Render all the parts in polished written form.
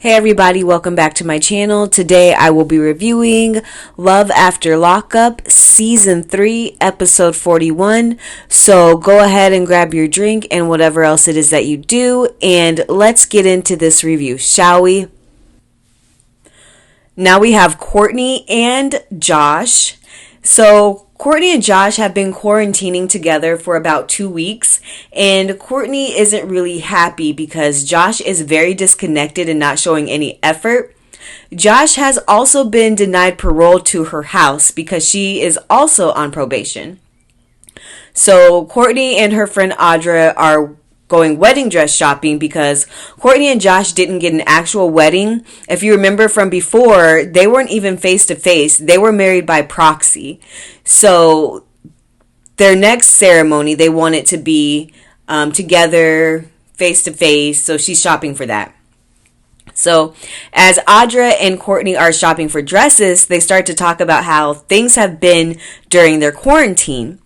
Hey everybody, welcome back to my channel. Today I will be reviewing Love After Lockup Season 3 Episode 41. So go ahead and grab your drink and whatever else it is that you do, and let's get into this review, shall we? Now we have Courtney and Josh. So Courtney and Josh have been quarantining together for about 2 weeks, and Courtney isn't really happy because Josh is very disconnected and not showing any effort. Josh has also been denied parole to her house because she is also on probation. So Courtney and her friend Audra are going wedding dress shopping because Courtney and Josh didn't get an actual wedding. If you remember from before, they weren't even face to face. They were married by proxy. So their next ceremony, they want it to be together, face to face. So she's shopping for that. So as Audra and Courtney are shopping for dresses, they start to talk about how things have been during their quarantine.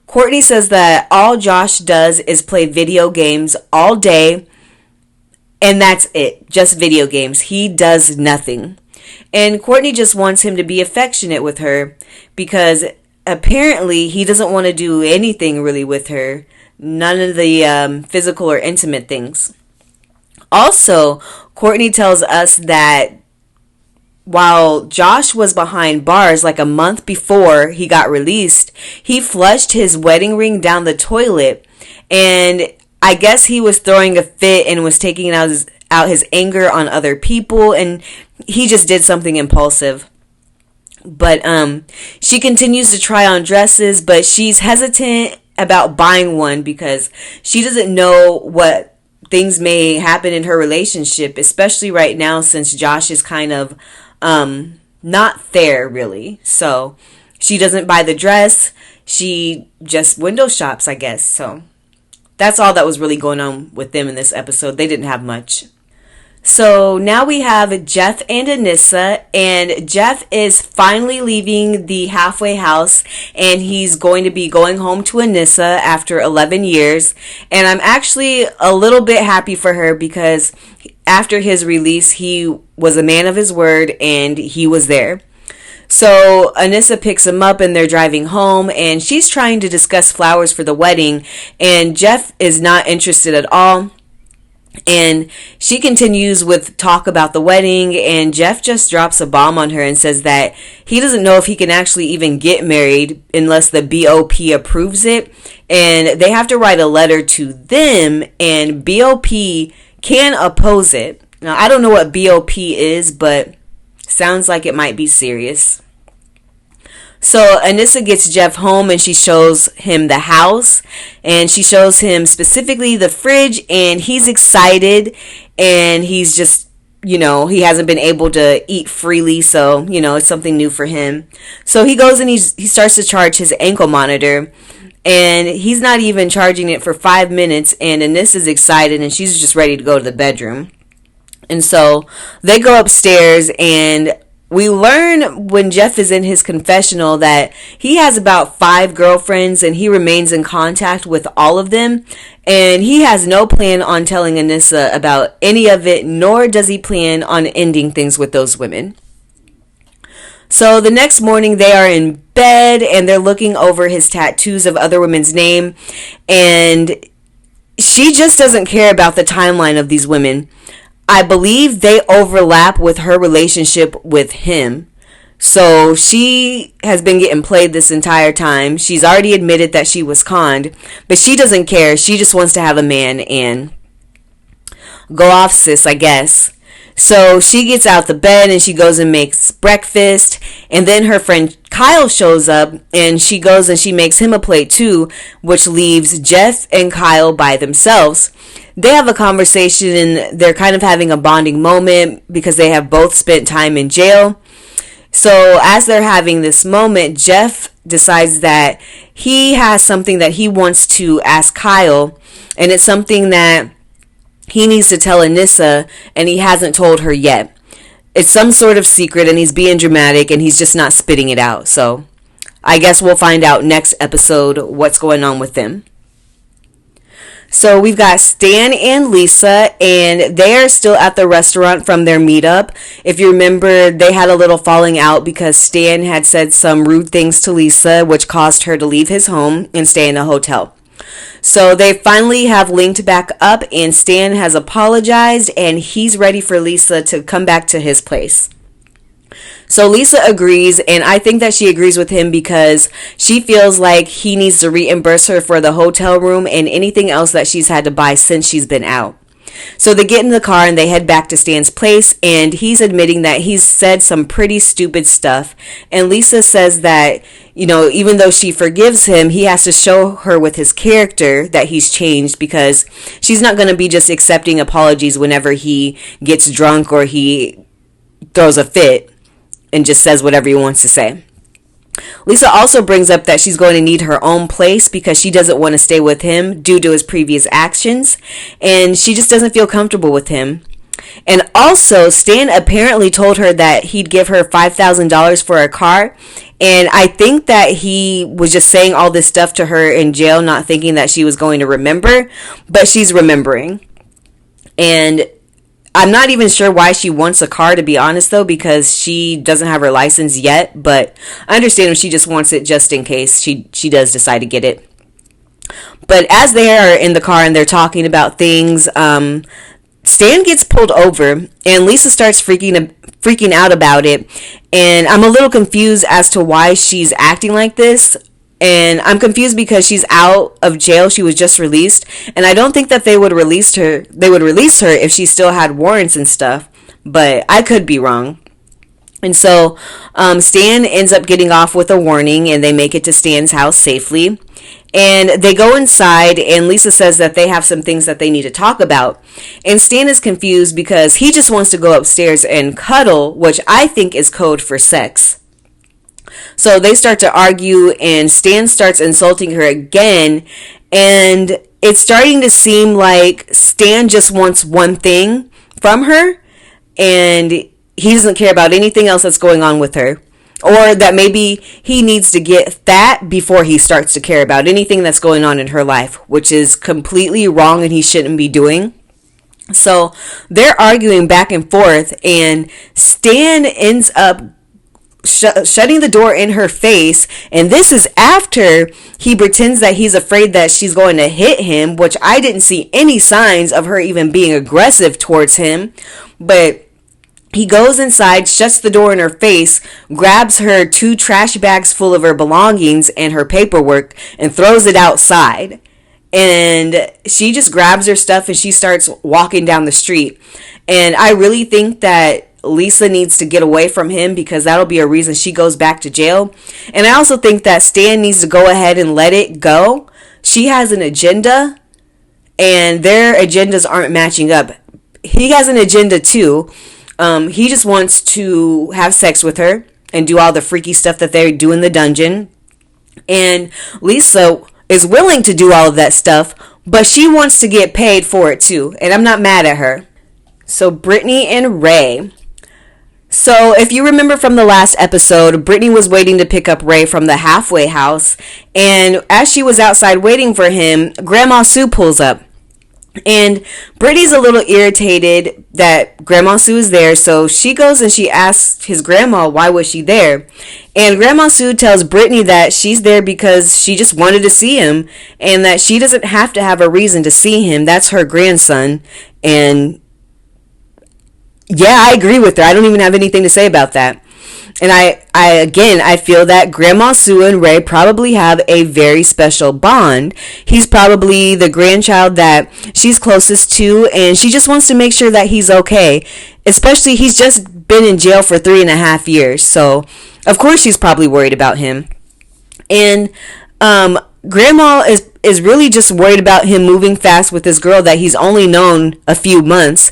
Courtney says that all Josh does is play video games all day, and that's it, just video games. He does nothing. And Courtney just wants him to be affectionate with her because apparently he doesn't want to do anything really with her, none of the physical or intimate things. Also, Courtney tells us that while Josh was behind bars like a month before he got released, he flushed his wedding ring down the toilet, and I guess he was throwing a fit and was taking out his anger on other people, and he just did something impulsive. But she continues to try on dresses, but she's hesitant about buying one because she doesn't know what things may happen in her relationship, especially right now since Josh is kind of not there really. So she doesn't buy the dress. She just window shops, I guess. So that's all that was really going on with them in this episode. They didn't have much. So now we have Jeff and Anissa, and Jeff is finally leaving the halfway house, and he's going to be going home to Anissa after 11 years. And I'm actually a little bit happy for her because after his release, he was a man of his word and he was there. So Anissa picks him up and they're driving home, and she's trying to discuss flowers for the wedding, and Jeff is not interested at all. And she continues with talk about the wedding, and Jeff just drops a bomb on her and says that he doesn't know if he can actually even get married unless the BOP approves it, and they have to write a letter to them, and BOP can oppose it. Now, I don't know what BOP is, but sounds like it might be serious. So Anissa gets Jeff home and she shows him the house, and she shows him specifically the fridge, and he's excited, and he's just, he hasn't been able to eat freely, so, it's something new for him. So he goes and he starts to charge his ankle monitor, and he's not even charging it for 5 minutes, and Anissa's excited and she's just ready to go to the bedroom. And so they go upstairs, and we learn when Jeff is in his confessional that he has about 5 girlfriends and he remains in contact with all of them. And he has no plan on telling Anissa about any of it, nor does he plan on ending things with those women. So the next morning they are in bed and they're looking over his tattoos of other women's name. And she just doesn't care about the timeline of these women. I believe they overlap with her relationship with him. So she has been getting played this entire time. She's already admitted that she was conned, but she doesn't care. She just wants to have a man and go off, sis, I guess. So she gets out the bed and she goes and makes breakfast, and then her friend Kyle shows up and she goes and she makes him a plate too, which leaves Jeff and Kyle by themselves. They have a conversation and they're kind of having a bonding moment because they have both spent time in jail. So as they're having this moment, Jeff decides that he has something that he wants to ask Kyle, and it's something that he needs to tell Anissa, and he hasn't told her yet. It's some sort of secret, and he's being dramatic, and he's just not spitting it out. So I guess we'll find out next episode what's going on with them. So we've got Stan and Lisa, and they are still at the restaurant from their meetup. If you remember, they had a little falling out because Stan had said some rude things to Lisa, which caused her to leave his home and stay in a hotel. So they finally have linked back up, and Stan has apologized, and he's ready for Lisa to come back to his place. So Lisa agrees, and I think that she agrees with him because she feels like he needs to reimburse her for the hotel room and anything else that she's had to buy since she's been out. So they get in the car and they head back to Stan's place, and he's admitting that he's said some pretty stupid stuff. And Lisa says that, even though she forgives him, he has to show her with his character that he's changed, because she's not going to be just accepting apologies whenever he gets drunk or he throws a fit and just says whatever he wants to say. Lisa also brings up that she's going to need her own place because she doesn't want to stay with him due to his previous actions, and she just doesn't feel comfortable with him. And also, Stan apparently told her that he'd give her $5,000 for a car, and I think that he was just saying all this stuff to her in jail, not thinking that she was going to remember, but she's remembering. And I'm not even sure why she wants a car, to be honest, though, because she doesn't have her license yet. But I understand if she just wants it just in case she does decide to get it. But as they are in the car and they're talking about things, Stan gets pulled over and Lisa starts freaking out about it. And I'm a little confused as to why she's acting like this. And I'm confused because she's out of jail. She was just released. And I don't think that they would release her if she still had warrants and stuff. But I could be wrong. And so Stan ends up getting off with a warning, and they make it to Stan's house safely. And they go inside, and Lisa says that they have some things that they need to talk about. And Stan is confused because he just wants to go upstairs and cuddle, which I think is code for sex. So they start to argue, and Stan starts insulting her again, and it's starting to seem like Stan just wants one thing from her, and he doesn't care about anything else that's going on with her. Or that maybe he needs to get that before he starts to care about anything that's going on in her life, which is completely wrong and he shouldn't be doing. So they're arguing back and forth, and Stan ends up shutting the door in her face, and this is after he pretends that he's afraid that she's going to hit him, which I didn't see any signs of her even being aggressive towards him. But he goes inside, shuts the door in her face, grabs her 2 trash bags full of her belongings and her paperwork, and throws it outside. And she just grabs her stuff and she starts walking down the street. And I really think that Lisa needs to get away from him, because that'll be a reason she goes back to jail. And I also think that Stan needs to go ahead and let it go. She has an agenda, and their agendas aren't matching up. He has an agenda too. He just wants to have sex with her and do all the freaky stuff that they do in the dungeon. And Lisa is willing to do all of that stuff, but she wants to get paid for it too. And I'm not mad at her. So Brittany and Ray. So if you remember from the last episode, Brittany was waiting to pick up Ray from the halfway house. And as she was outside waiting for him, Grandma Sue pulls up. And Brittany's a little irritated that Grandma Sue is there, so she goes and she asks his grandma why was she there. And Grandma Sue tells Brittany that she's there because she just wanted to see him, and that she doesn't have to have a reason to see him. That's her grandson. And yeah, I agree with her. I don't even have anything to say about that. And I feel that Grandma Sue and Ray probably have a very special bond. He's probably the grandchild that she's closest to, and she just wants to make sure that he's okay. Especially, he's just been in jail for 3.5 years, so of course she's probably worried about him. And Grandma is really just worried about him moving fast with this girl that he's only known a few months.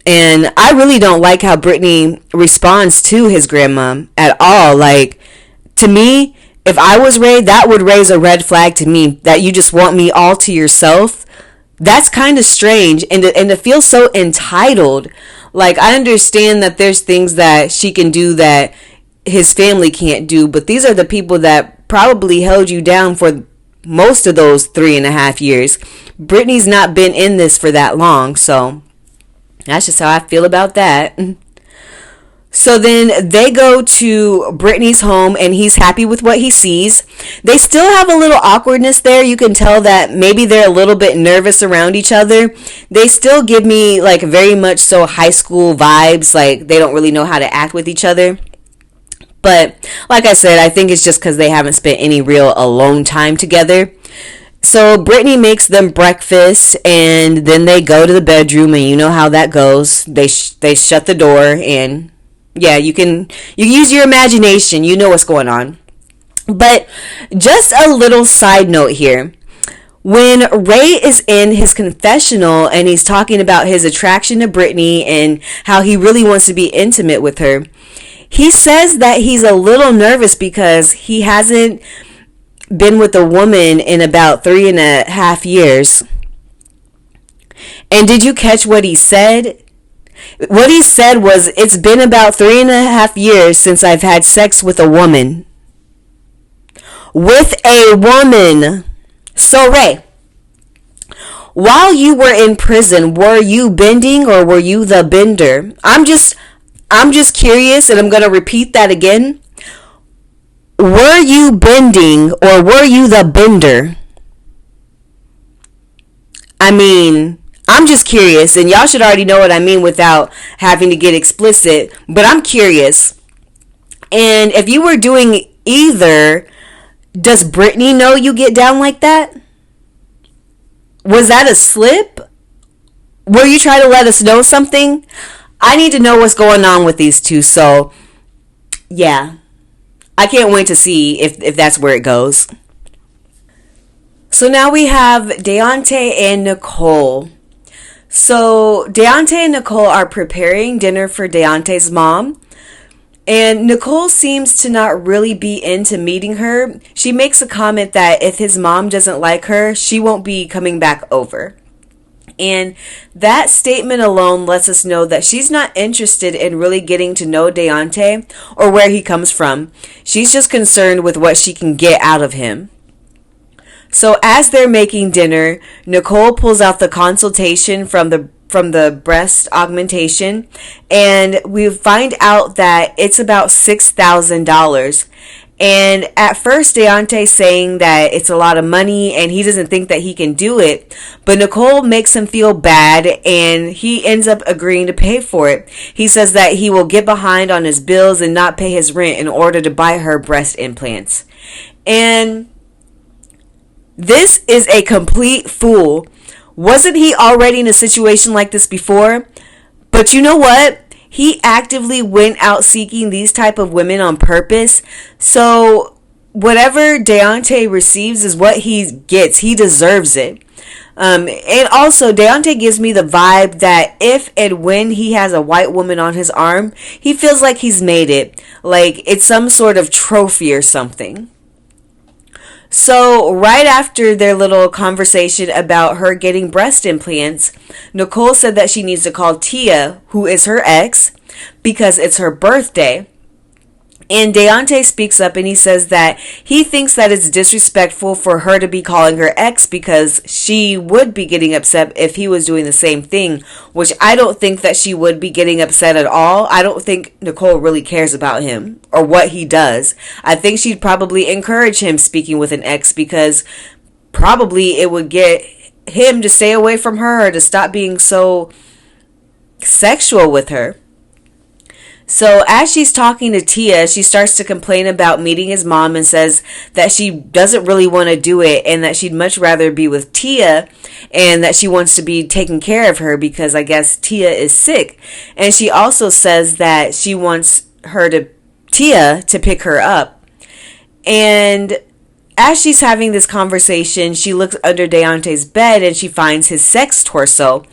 And I really don't like how Brittany responds to his grandma at all. Like, to me, if I was Ray, that would raise a red flag to me, that you just want me all to yourself. That's kind of strange. And to feel so entitled. Like, I understand that there's things that she can do that his family can't do, but these are the people that probably held you down for most of those 3.5 years. Brittany's not been in this for that long, so that's just how I feel about that. So then they go to Brittany's home and he's happy with what he sees. They still have a little awkwardness there. You can tell that maybe they're a little bit nervous around each other. They still give me like very much so high school vibes, like they don't really know how to act with each other. But like I said, I think it's just because they haven't spent any real alone time together. So Brittany makes them breakfast and then they go to the bedroom, and you know how that goes. They shut the door, and yeah, you can use your imagination. You know what's going on. But just a little side note here. When Ray is in his confessional and he's talking about his attraction to Brittany and how he really wants to be intimate with her, he says that he's a little nervous because he hasn't been with a woman in about 3.5 years. And did you catch what he said? What he said was, it's been about 3.5 years since I've had sex with a woman. With a woman. So Ray, while you were in prison, were you bending or were you the bender? I'm just curious, and I'm going to repeat that again. Were you bending or were you the bender? I mean, I'm just curious, and y'all should already know what I mean without having to get explicit, but I'm curious. And if you were doing either, does Brittany know you get down like that? Was that a slip? Were you trying to let us know something? I need to know what's going on with these two, so yeah. I can't wait to see if that's where it goes. So now we have Deontay and Nicole. So Deontay and Nicole are preparing dinner for Deontay's mom. And Nicole seems to not really be into meeting her. She makes a comment that if his mom doesn't like her, she won't be coming back over. And that statement alone lets us know that she's not interested in really getting to know Deontay or where he comes from. She's just concerned with what she can get out of him. So as they're making dinner, Nicole pulls out the consultation from the breast augmentation, and we find out that it's about $6,000. And at first, Deontay's saying that it's a lot of money and he doesn't think that he can do it. But Nicole makes him feel bad and he ends up agreeing to pay for it. He says that he will get behind on his bills and not pay his rent in order to buy her breast implants. And this is a complete fool. Wasn't he already in a situation like this before? But you know what? He actively went out seeking these type of women on purpose. So whatever Deontay receives is what he gets. He deserves it. And also, Deontay gives me the vibe that if and when he has a white woman on his arm, he feels like he's made it. Like it's some sort of trophy or something. So right after their little conversation about her getting breast implants, Nicole said that she needs to call Tia, who is her ex, because it's her birthday. And Deontay speaks up and he says that he thinks that it's disrespectful for her to be calling her ex because she would be getting upset if he was doing the same thing, which I don't think that she would be getting upset at all. I don't think Nicole really cares about him or what he does. I think she'd probably encourage him speaking with an ex because probably it would get him to stay away from her or to stop being so sexual with her. So as she's talking to Tia, she starts to complain about meeting his mom and says that she doesn't really want to do it and that she'd much rather be with Tia and that she wants to be taking care of her because I guess Tia is sick. And she also says that she wants Tia to pick her up. And as she's having this conversation, she looks under Deontay's bed and she finds his sex torso.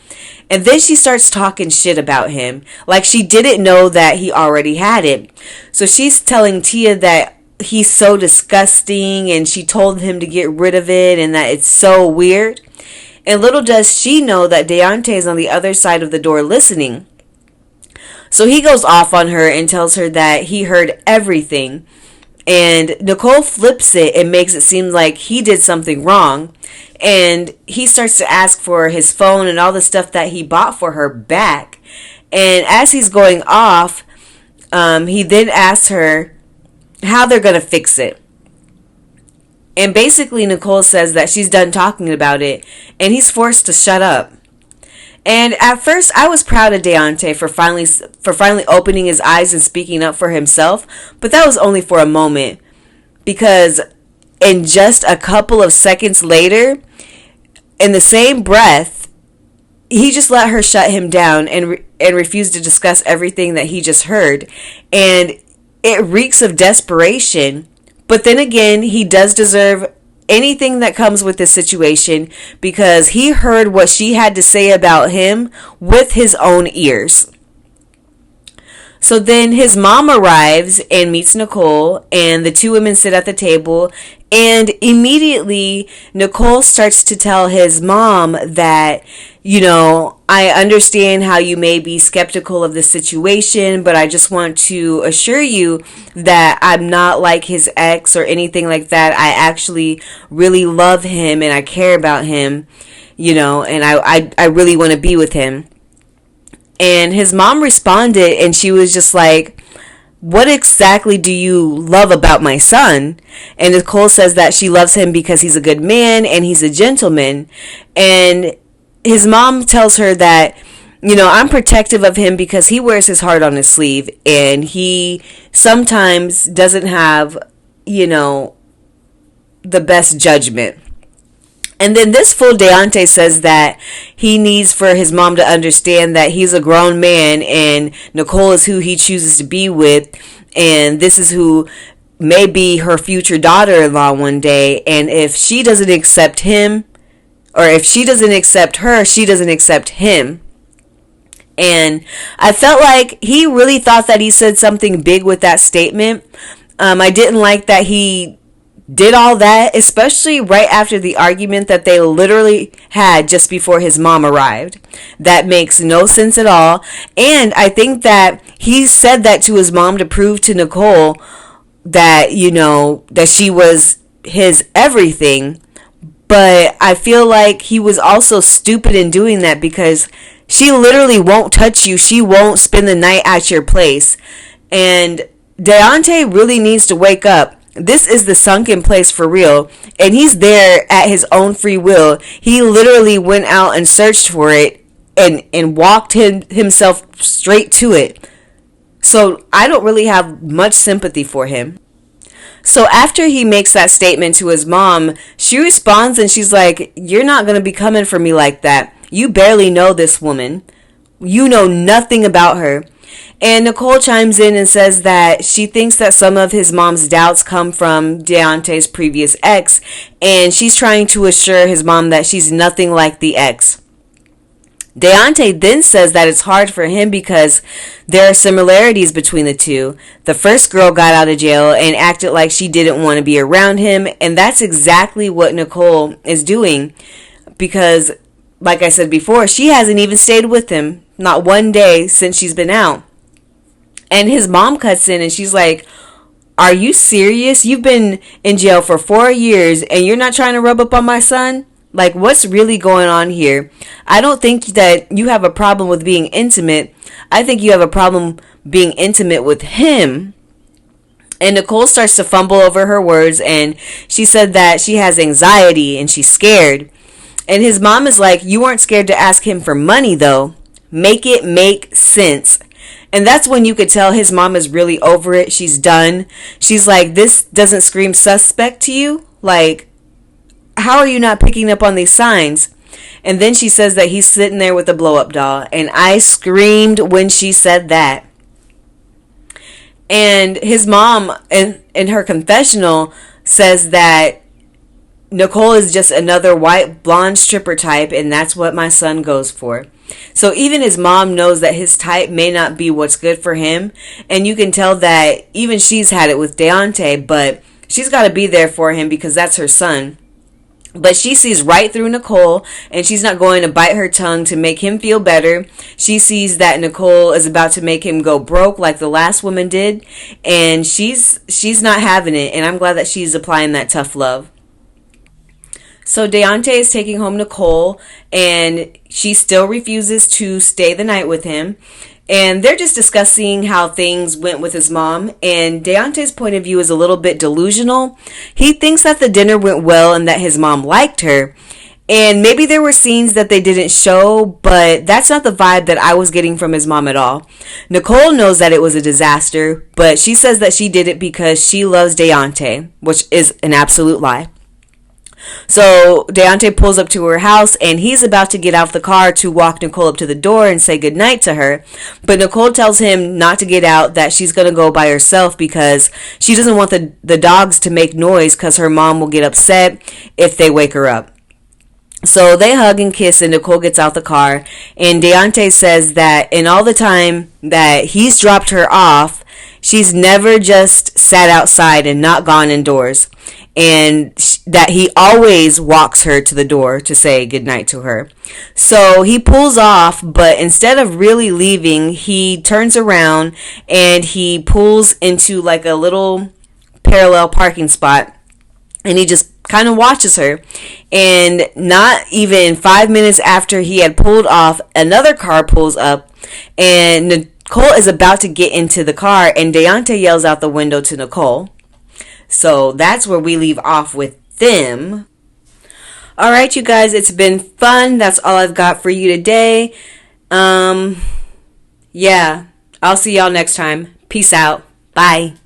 And then she starts talking shit about him. Like she didn't know that he already had it. So she's telling Tia that he's so disgusting and she told him to get rid of it and that it's so weird. And little does she know that Deontay's on the other side of the door listening. So he goes off on her and tells her that he heard everything. And Nicole flips it and makes it seem like he did something wrong. And he starts to ask for his phone and all the stuff that he bought for her back. And as he's going off, he then asks her how they're going to fix it. And basically Nicole says that she's done talking about it and he's forced to shut up. And at first I was proud of Deontay for finally opening his eyes and speaking up for himself, but that was only for a moment, because in just a couple of seconds later, in the same breath, he just let her shut him down and refused to discuss everything that he just heard. And it reeks of desperation. But then again, he does deserve anything that comes with this situation, because he heard what she had to say about him with his own ears. So then his mom arrives and meets Nicole, and the two women sit at the table, and immediately Nicole starts to tell his mom that, you know, I understand how you may be skeptical of the situation, but I just want to assure you that I'm not like his ex or anything like that. I actually really love him and I care about him, you know, and I really want to be with him. And his mom responded and she was just like, what exactly do you love about my son? And Nicole says that she loves him because he's a good man and he's a gentleman. And his mom tells her that, you know, I'm protective of him because he wears his heart on his sleeve and he sometimes doesn't have, you know, the best judgment. And then this fool Deontay says that he needs for his mom to understand that he's a grown man and Nicole is who he chooses to be with, and this is who may be her future daughter-in-law one day, and if she doesn't accept him, or if she doesn't accept her, she doesn't accept him. And I felt like he really thought that he said something big with that statement. I didn't like that he did all that, especially right after the argument that they literally had just before his mom arrived. That makes no sense at all. And I think that he said that to his mom to prove to Nicole that, you know, that she was his everything. But I feel like he was also stupid in doing that, because she literally won't touch you. She won't spend the night at your place. And Deontay really needs to wake up. This is the sunken place for real, and he's there at his own free will. He literally went out and searched for it and walked himself straight to it. So I don't really have much sympathy for him. So after he makes that statement to his mom, she responds and she's like, you're not going to be coming for me like that. You barely know this woman. You know nothing about her. And Nicole chimes in and says that she thinks that some of his mom's doubts come from Deontay's previous ex, and she's trying to assure his mom that she's nothing like the ex. Deontay then says that it's hard for him because there are similarities between the two. The first girl got out of jail and acted like she didn't want to be around him, and that's exactly what Nicole is doing, because, like I said before, she hasn't even stayed with him, not one day since she's been out. And his mom cuts in and she's like, are you serious? You've been in jail for 4 years and you're not trying to rub up on my son? Like, what's really going on here? I don't think that you have a problem with being intimate. I think you have a problem being intimate with him. And Nicole starts to fumble over her words, and she said that she has anxiety and she's scared. And his mom is like, you weren't scared to ask him for money though. Make it make sense. And that's when you could tell his mom is really over it. She's done. She's like, this doesn't scream suspect to you? Like, how are you not picking up on these signs? And then she says that he's sitting there with a blow-up doll. And I screamed when she said that. And his mom, in her confessional, says that Nicole is just another white blonde stripper type, and that's what my son goes for. So even his mom knows that his type may not be what's good for him. And you can tell that even she's had it with Deontay, but she's got to be there for him because that's her son. But she sees right through Nicole, and she's not going to bite her tongue to make him feel better. She sees that Nicole is about to make him go broke like the last woman did, and she's not having it, and I'm glad that she's applying that tough love. So Deontay is taking home Nicole, and she still refuses to stay the night with him. And they're just discussing how things went with his mom. And Deontay's point of view is a little bit delusional. He thinks that the dinner went well and that his mom liked her. And maybe there were scenes that they didn't show, but that's not the vibe that I was getting from his mom at all. Nicole knows that it was a disaster, but she says that she did it because she loves Deontay, which is an absolute lie. So Deontay pulls up to her house, and he's about to get out the car to walk Nicole up to the door and say goodnight to her. But Nicole tells him not to get out, that she's going to go by herself because she doesn't want the dogs to make noise because her mom will get upset if they wake her up. So they hug and kiss, and Nicole gets out the car. And Deontay says that in all the time that he's dropped her off, she's never just sat outside and not gone indoors. And that he always walks her to the door to say goodnight to her. So he pulls off, but instead of really leaving, he turns around and he pulls into like a little parallel parking spot. And he just kind of watches her. And not even 5 minutes after he had pulled off, another car pulls up. And Nicole is about to get into the car. And Deontay yells out the window to Nicole. So that's where we leave off with them. All right, you guys, it's been fun. That's all I've got for you today. Yeah, I'll see y'all next time. Peace out. Bye.